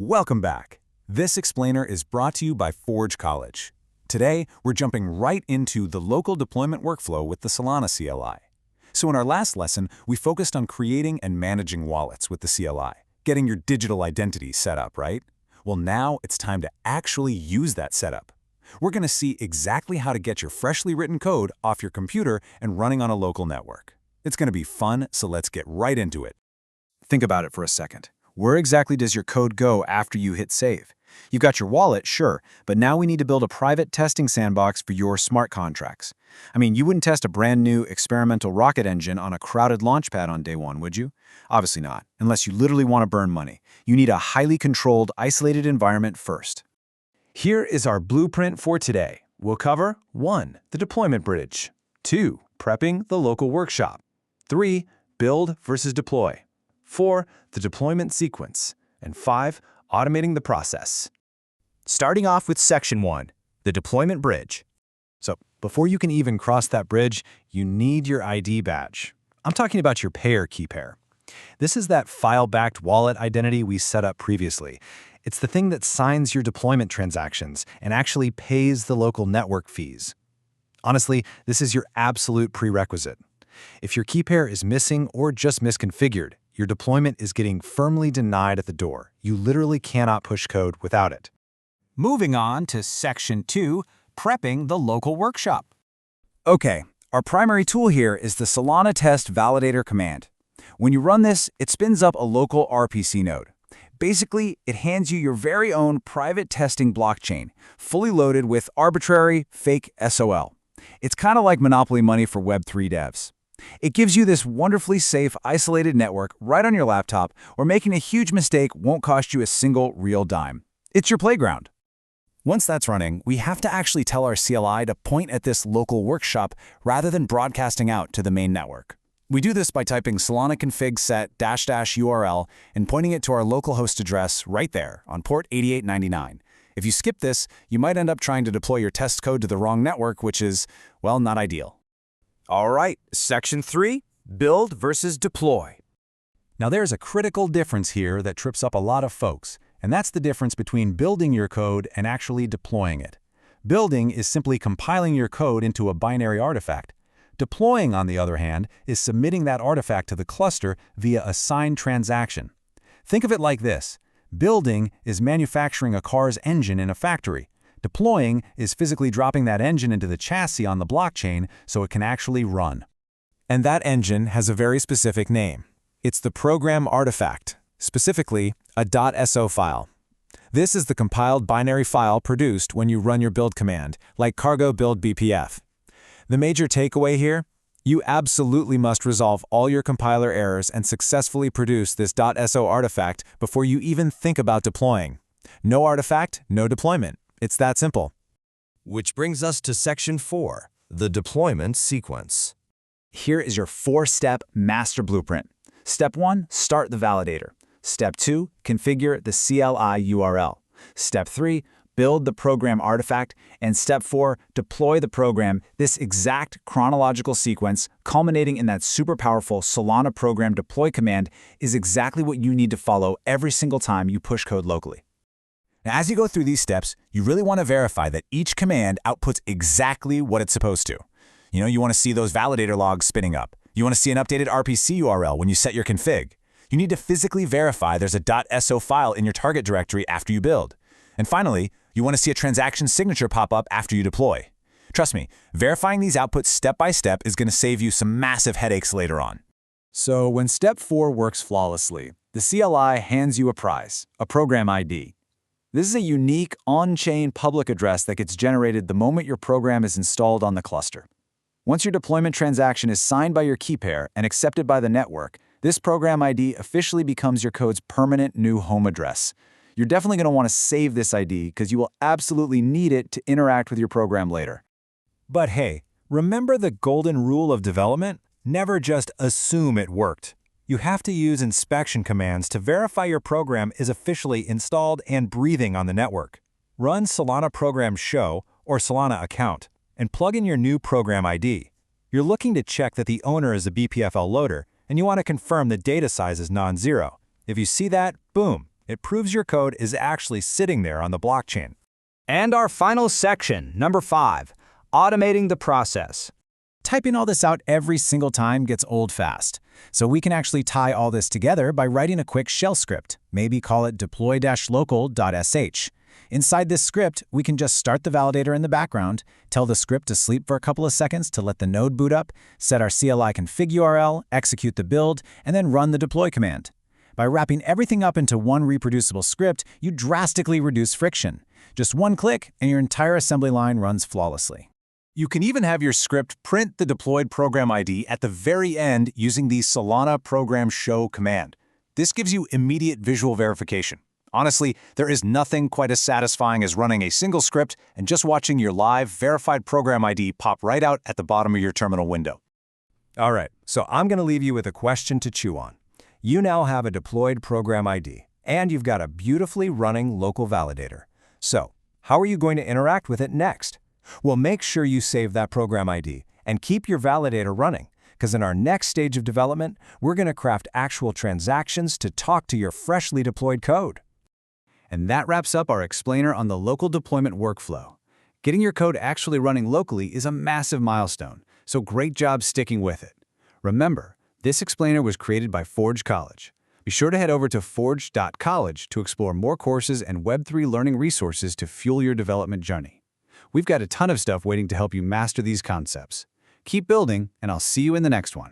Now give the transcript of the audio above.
Welcome back. This explainer is brought to you by Forge College. Today, we're jumping right into the local deployment workflow with the Solana CLI. So in our last lesson, we focused on creating and managing wallets with the CLI, getting your digital identity set up, right? Well, now it's time to actually use that setup. We're going to see exactly how to get your freshly written code off your computer and running on a local network. It's going to be fun, so let's get right into it. Think about it for a second. Where exactly does your code go after you hit save? You've got your wallet, sure, but now we need to build a private testing sandbox for your smart contracts. I mean, you wouldn't test a brand new experimental rocket engine on a crowded launchpad on day one, would you? Obviously not, unless you literally want to burn money. You need a highly controlled, isolated environment first. Here is our blueprint for today. We'll cover 1. The deployment bridge. 2. Prepping the local workshop. 3. Build versus deploy. 4. The deployment sequence. And 5. Automating the process. Starting off with Section 1, the deployment bridge. So before you can even cross that bridge, you need your ID badge. I'm talking about your payer keypair. This is that file-backed wallet identity we set up previously. It's the thing that signs your deployment transactions and actually pays the local network fees. Honestly, this is your absolute prerequisite. If your keypair is missing or just misconfigured, your deployment is getting firmly denied at the door. You literally cannot push code without it. Moving on to Section 2, prepping the local workshop. Okay, our primary tool here is the Solana test validator command. When you run this, it spins up a local RPC node. Basically, it hands you your very own private testing blockchain, fully loaded with arbitrary, fake SOL. It's kind of like Monopoly money for Web3 devs. It gives you this wonderfully safe, isolated network right on your laptop, where making a huge mistake won't cost you a single real dime. It's your playground. Once that's running, we have to actually tell our CLI to point at this local workshop rather than broadcasting out to the main network. We do this by typing Solana config set --URL and pointing it to our local host address right there on port 8899. If you skip this, you might end up trying to deploy your test code to the wrong network, which is, well, not ideal. All right, Section 3, build versus deploy. Now there's a critical difference here that trips up a lot of folks, and that's the difference between building your code and actually deploying it. Building is simply compiling your code into a binary artifact. Deploying, on the other hand, is submitting that artifact to the cluster via a signed transaction. Think of it like this. Building is manufacturing a car's engine in a factory. Deploying is physically dropping that engine into the chassis on the blockchain so it can actually run. And that engine has a very specific name. It's the program artifact, specifically a .so file. This is the compiled binary file produced when you run your build command, like cargo build BPF. The major takeaway here? You absolutely must resolve all your compiler errors and successfully produce this .so artifact before you even think about deploying. No artifact, no deployment. It's that simple. Which brings us to Section 4, the deployment sequence. Here is your 4-step master blueprint. Step 1, start the validator. Step 2, configure the CLI URL. Step 3, build the program artifact. And Step 4, deploy the program. This exact chronological sequence, culminating in that super powerful Solana program deploy command, is exactly what you need to follow every single time you push code locally. Now, as you go through these steps, you really want to verify that each command outputs exactly what it's supposed to. You want to see those validator logs spinning up. You want to see an updated RPC URL when you set your config. You need to physically verify there's a .so file in your target directory after you build. And finally, you want to see a transaction signature pop up after you deploy. Trust me, verifying these outputs step by step is going to save you some massive headaches later on. So when Step 4 works flawlessly, the CLI hands you a prize, a program ID. This is a unique on-chain public address that gets generated the moment your program is installed on the cluster. Once your deployment transaction is signed by your keypair and accepted by the network, this program ID officially becomes your code's permanent new home address. You're definitely going to want to save this ID because you will absolutely need it to interact with your program later. But hey, remember the golden rule of development? Never just assume it worked. You have to use inspection commands to verify your program is officially installed and breathing on the network. Run Solana program show or Solana account and plug in your new program ID. You're looking to check that the owner is a BPFL loader, and you want to confirm the data size is non-zero. If you see that, boom, It proves your code is actually sitting there on the blockchain. And our final section, number 5, automating the process. Typing all this out every single time gets old fast. So we can actually tie all this together by writing a quick shell script, maybe call it deploy-local.sh. Inside this script, we can just start the validator in the background, tell the script to sleep for a couple of seconds to let the node boot up, set our CLI config URL, execute the build, and then run the deploy command. By wrapping everything up into one reproducible script, you drastically reduce friction. Just one click, and your entire assembly line runs flawlessly. You can even have your script print the deployed program ID at the very end using the Solana program show command. This gives you immediate visual verification. Honestly, there is nothing quite as satisfying as running a single script and just watching your live verified program ID pop right out at the bottom of your terminal window. All right, so I'm going to leave you with a question to chew on. You now have a deployed program ID, and you've got a beautifully running local validator. So, how are you going to interact with it next? Well, make sure you save that program ID and keep your validator running, because in our next stage of development, we're going to craft actual transactions to talk to your freshly deployed code. And that wraps up our explainer on the local deployment workflow. Getting your code actually running locally is a massive milestone, so great job sticking with it. Remember, this explainer was created by Forge College. Be sure to head over to forge.college to explore more courses and Web3 learning resources to fuel your development journey. We've got a ton of stuff waiting to help you master these concepts. Keep building, and I'll see you in the next one.